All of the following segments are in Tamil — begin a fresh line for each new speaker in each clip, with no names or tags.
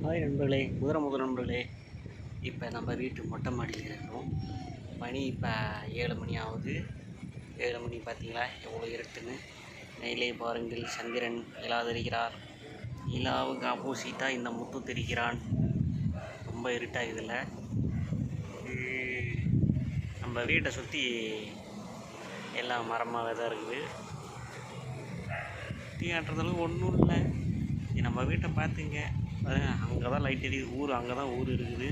ஹாய் நண்பர்களே, முதல் நண்பர்களே. இப்போ நம்ம வீட்டு மொட்டை மாடியில் இருக்கிறோம். மணி இப்போ 7 மணி ஆகுது. 7 மணி பார்த்தீங்களா எவ்வளோ இருட்டுன்னு. மேலே பாருங்கள், சந்திரன் நிலா தெரிகிறார். நிலாவுக்கு ஆப்போசிட்டாக இந்த முத்து தெரிகிறான். ரொம்ப இருட்டாகுதில்ல. நம்ம வீட்டை சுற்றி எல்லாம் மரமாக தான் இருக்குது. டீ ஆட்டுறதுலாம் ஒன்றும் இல்லை. நம்ம வீட்டை பார்த்துங்க, அங்கே தான் லைட் எரியுது. ஊர் அங்கே தான் ஊர் இருக்குது.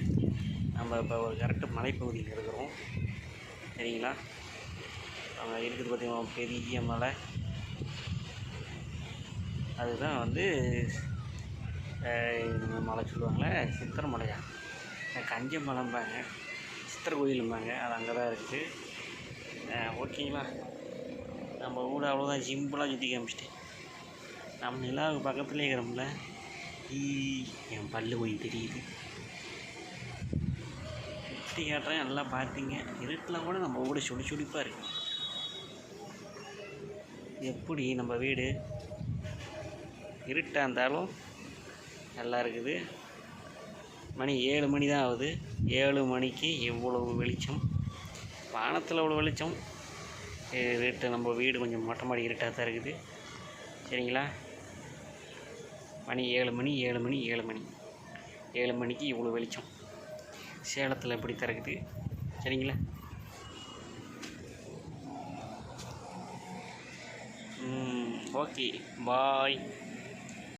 நம்ம இப்போ ஒரு கரெக்டு மலைப்பகுதியில் இருக்கிறோம். சரிங்களா? அங்கே இருக்குது பார்த்திங்கன்னா பெரிய மலை. அதுதான் மலை சொல்லுவாங்களே, சித்தர் மலையா, கஞ்ச மலைம்பாங்க, சித்தர் கோயிலும்பாங்க. அது அங்கே தான் இருக்குது. ஓகேங்களா? நம்ம ஊட அவ்வளோதான் சிம்பிளாக சுற்றி காமிச்சிட்டேன். நம்ம நிலாவுக்கு பக்கத்துலேயே இருக்கிறோம்ல. என் பல்லு போய் தெரியுது. சுற்றி காட்டுறேன், நல்லா பார்த்தீங்க. இருட்டில் கூட நம்ம வீடு சுடிப்பாக இருக்கு. எப்படி நம்ம வீடு இருட்டாக இருந்தாலும் நல்லா இருக்குது. மணி 7 மணி தான் ஆகுது. 7 மணிக்கு எவ்வளவு வெளிச்சம், வானத்தில் அவ்வளோ வெளிச்சம். இருட்டு, நம்ம வீடு கொஞ்சம் மொட்டை மாடி இருட்டாக தான் இருக்குது. சரிங்களா? மணி 7 மணி 7 மணி 7 மணி 7 மணிக்கு இவ்வளோ வெளிச்சம். சேலத்தில் எப்படி திறக்குது. சரிங்களா? ஓகே, பாய்.